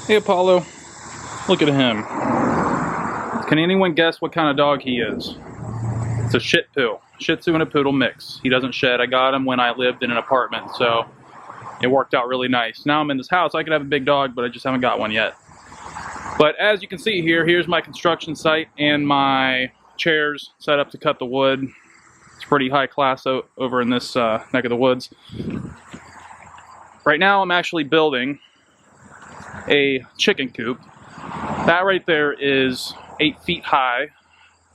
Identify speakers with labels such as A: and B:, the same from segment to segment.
A: Hey Apollo, look at him. Can anyone guess what kind of dog he is? It's a Shih Tzu and a Poodle mix. He doesn't shed. I got him when I lived in an apartment, so it worked out really nice. Now I'm in this house, I could have a big dog, but I just haven't got one yet. But as you can see here, here's my construction site and my chairs set up to cut the wood. It's pretty high class over in this neck of the woods. Right now I'm actually building a chicken coop. That right there is 8 feet high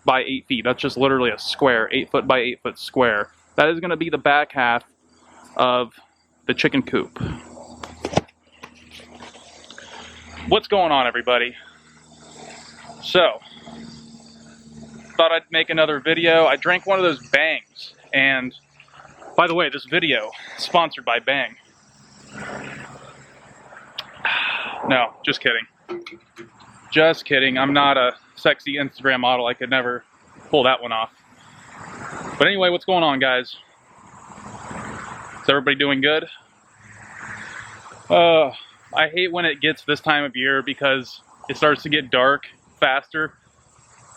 A: by 8 feet. That's just literally a square, 8 foot by 8 foot square. That is going to be the back half of the chicken coop. What's going on, everybody? So, thought I'd make another video. I drank one of those Bangs, and by the way, this video is sponsored by Bang. No, just kidding. Just kidding. I'm not a sexy Instagram model. I could never pull that one off. But anyway, what's going on, guys? Is everybody doing good? I hate when it gets this time of year because it starts to get dark faster.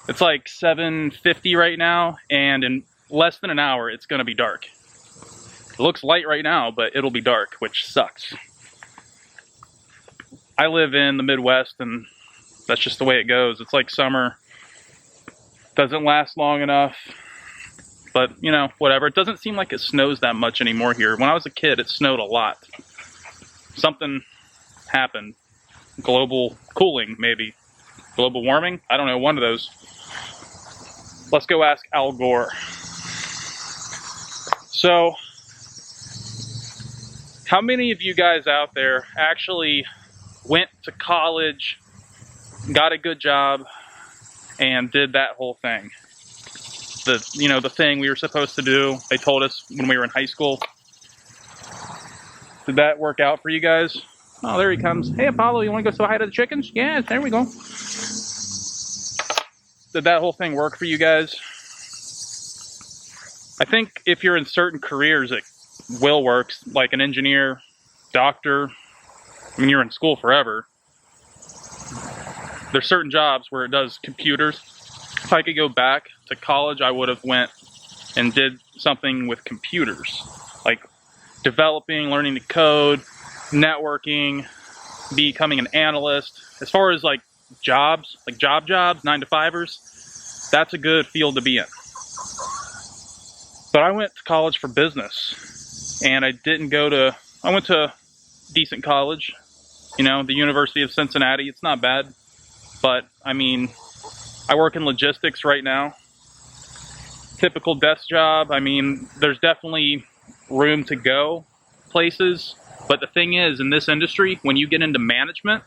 A: It's like 7:50 right now, and in less than an hour, it's going to be dark. It looks light right now, but it'll be dark, which sucks. I live in the Midwest, and that's just the way it goes. It's like summer. Doesn't last long enough. But, you know, whatever. It doesn't seem like it snows that much anymore here. When I was a kid, it snowed a lot. Something happened. Global cooling, maybe. Global warming? I don't know, one of those. Let's go ask Al Gore. So, how many of you guys out there actually went to college, got a good job, and did that whole thing? The thing we were supposed to do, they told us when we were in high school. Did that work out for you guys? Oh, there he comes. Hey, Apollo, you want to go say hi to the chickens? Yeah, there we go. Did that whole thing work for you guys? I think if you're in certain careers, it will work, like an engineer, doctor. I mean, you're in school forever. There's certain jobs where it does computers. If I could go back to college, I would have went and did something with computers, like developing, learning to code, networking, becoming an analyst. As far as like jobs, like jobs, 9-to-5ers, that's a good field to be in. But I went to college for business, and I went to decent college, you know, the University of Cincinnati. It's not bad, but I mean, I work in logistics right now. Typical desk job. I mean, there's definitely room to go places, but the thing is, in this industry, when you get into management,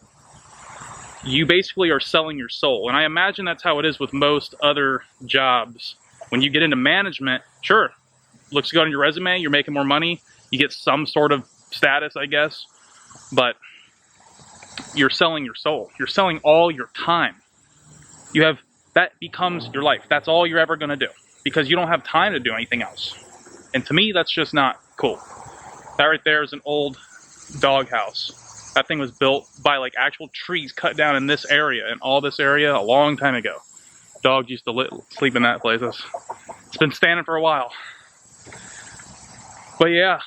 A: you basically are selling your soul. And I imagine that's how it is with most other jobs. When you get into management, sure, looks good on your resume, you're making more money, you get some sort of status, I guess, but you're selling your soul. You're selling all your time. That becomes your life. That's all you're ever going to do, because you don't have time to do anything else. And to me, that's just not cool. That right there is an old doghouse. That thing was built by like actual trees cut down in this area, in all this area, a long time ago. Dogs used to sleep in that place. It's been standing for a while. But yeah.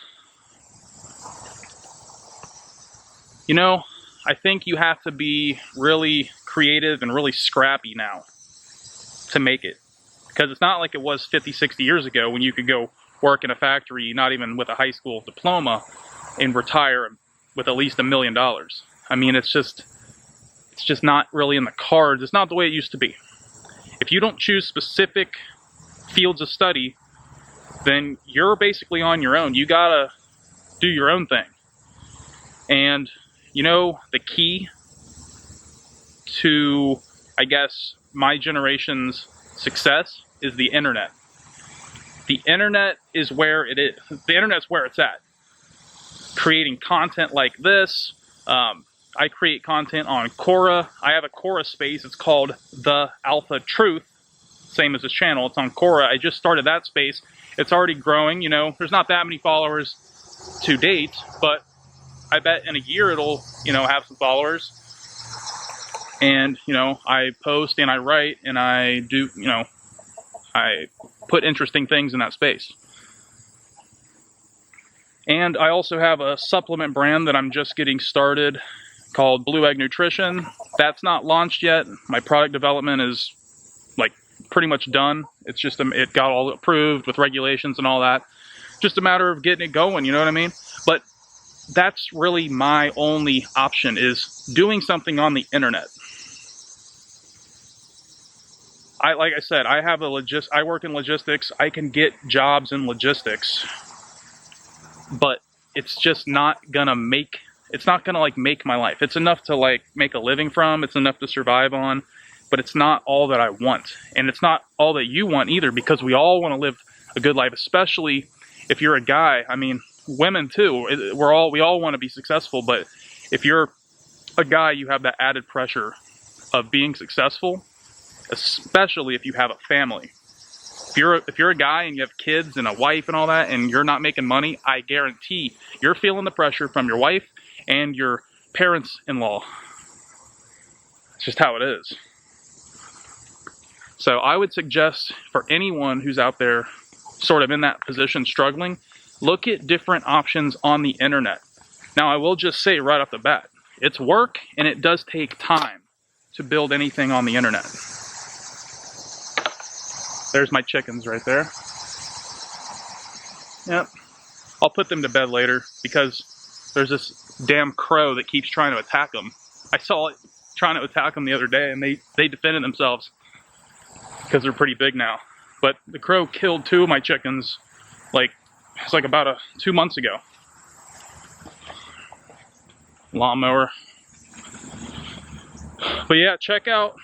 A: You know, I think you have to be really creative and really scrappy now to make it. Because it's not like it was 50, 60 years ago when you could go work in a factory, not even with a high school diploma, and retire with at least $1 million. I mean, it's just not really in the cards. It's not the way it used to be. If you don't choose specific fields of study, then you're basically on your own. You gotta do your own thing. And you know, the key to, I guess, my generation's success is the internet. The internet is where it is. The internet's where it's at. Creating content like this. I create content on Quora. I have a Quora space. It's called The Alpha Truth. Same as this channel. It's on Quora. I just started that space. It's already growing. You know, there's not that many followers to date, but I bet in a year it'll, you know, have some followers. And, you know, I post and I write and I do, you know, I put interesting things in that space. And I also have a supplement brand that I'm just getting started called Blue Egg Nutrition. That's not launched yet. My product development is like pretty much done. It's just, it got all approved with regulations and all that. Just a matter of getting it going, you know what I mean? But that's really my only option, is doing something on the internet. Like I said, I work in logistics. I can get jobs in logistics, but it's just not gonna make like make my life. It's enough to like make a living from. It's enough to survive on, but it's not all that I want, and it's not all that you want either, because we all want to live a good life, especially if you're a guy. I mean, women too. We all want to be successful, but if you're a guy, you have that added pressure of being successful, especially if you have a family. If you're a guy and you have kids and a wife and all that, and you're not making money, I guarantee you're feeling the pressure from your wife and your parents-in-law. It's just how it is. So I would suggest for anyone who's out there sort of in that position struggling, look at different options on the internet. Now, I will just say right off the bat, it's work and it does take time to build anything on the internet. There's my chickens right there. Yep. I'll put them to bed later because there's this damn crow that keeps trying to attack them. I saw it trying to attack them the other day, and they defended themselves because they're pretty big now. But the crow killed 2 of my chickens, it's like about 2 months ago. Lawnmower. But yeah, check out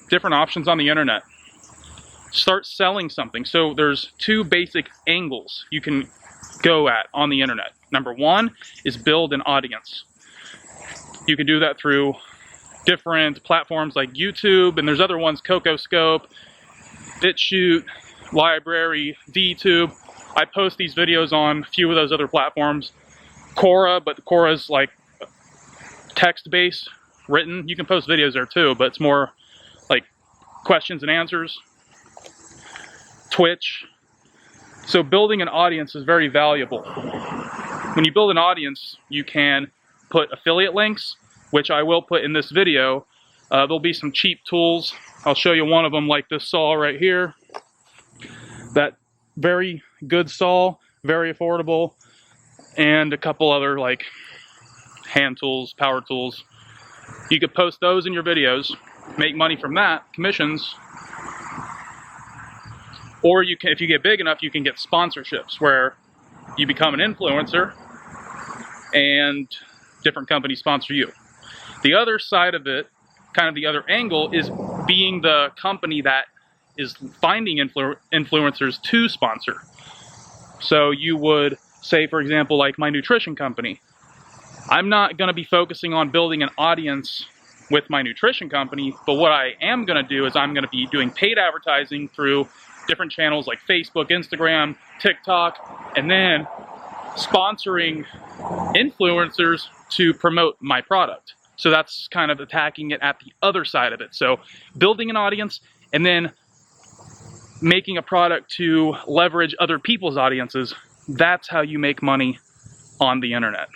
A: different options on the internet. Start selling something. So there's 2 basic angles you can go at on the internet. Number 1 is build an audience. You can do that through different platforms like YouTube, and there's other ones, CocoScope, BitChute, Library, DTube. I post these videos on a few of those other platforms. Quora, but Quora's like text-based, written. You can post videos there too, but it's more like questions and answers. Twitch. So building an audience is very valuable. When you build an audience, you can put affiliate links, which I will put in this video. There'll be some cheap tools. I'll show you one of them, like this saw right here. That very good saw, very affordable, and a couple other like hand tools, power tools. You could post those in your videos, make money from that, commissions. Or you can, if you get big enough, you can get sponsorships where you become an influencer and different companies sponsor you. The other side of it, kind of the other angle, is being the company that is finding influencers to sponsor. So you would say, for example, like my nutrition company. I'm not going to be focusing on building an audience with my nutrition company, but what I am going to do is I'm going to be doing paid advertising through different channels like Facebook, Instagram, TikTok, and then sponsoring influencers to promote my product. So that's kind of attacking it at the other side of it. So building an audience and then making a product to leverage other people's audiences. That's how you make money on the internet.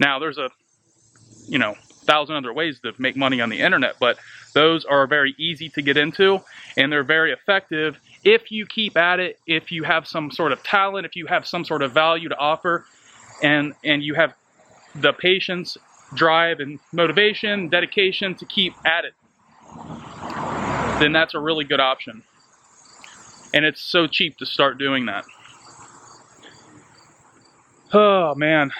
A: Now there's 1,000 other ways to make money on the internet, but those are very easy to get into and they're very effective if you keep at it, if you have some sort of talent, if you have some sort of value to offer, and you have the patience, drive, and motivation, dedication to keep at it, then that's a really good option. And it's so cheap to start doing that. Oh man,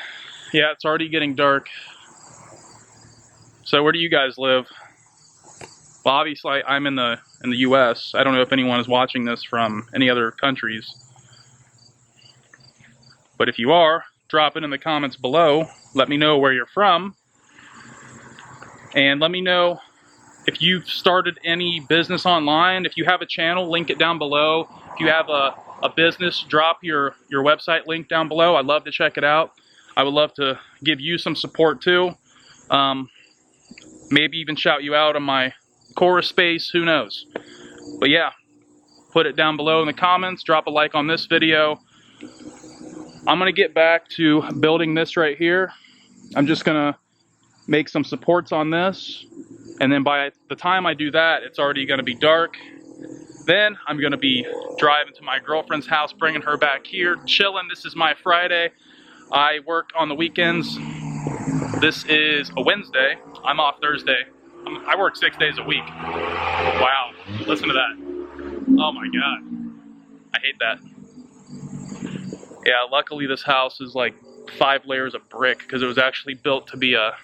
A: yeah, it's already getting dark. So where do you guys live? Well, obviously I'm in the US. I don't know if anyone is watching this from any other countries. But if you are, drop it in the comments below. Let me know where you're from. And let me know if you've started any business online. If you have a channel, link it down below. If you have a business, drop your website link down below. I'd love to check it out. I would love to give you some support too. Maybe even shout you out on my chorus space, who knows. But yeah, put it down below in the comments, drop a like on this video. I'm gonna get back to building this right here. I'm just gonna make some supports on this, and then by the time I do that, it's already gonna be dark. Then I'm gonna be driving to my girlfriend's house, bringing her back here, chilling. This is my Friday. I work on the weekends. This is a Wednesday. I'm off Thursday. I work 6 days a week. Wow, listen to that. Oh my God, I hate that. Yeah, luckily this house is like 5 layers of brick because it was actually built to be a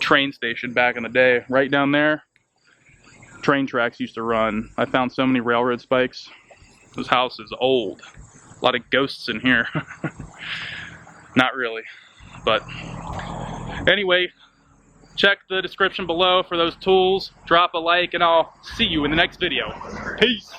A: train station back in the day. Right down there, train tracks used to run. I found so many railroad spikes. This house is old. A lot of ghosts in here. Not really, but anyway, check the description below for those tools. Drop a like and I'll see you in the next video. Peace.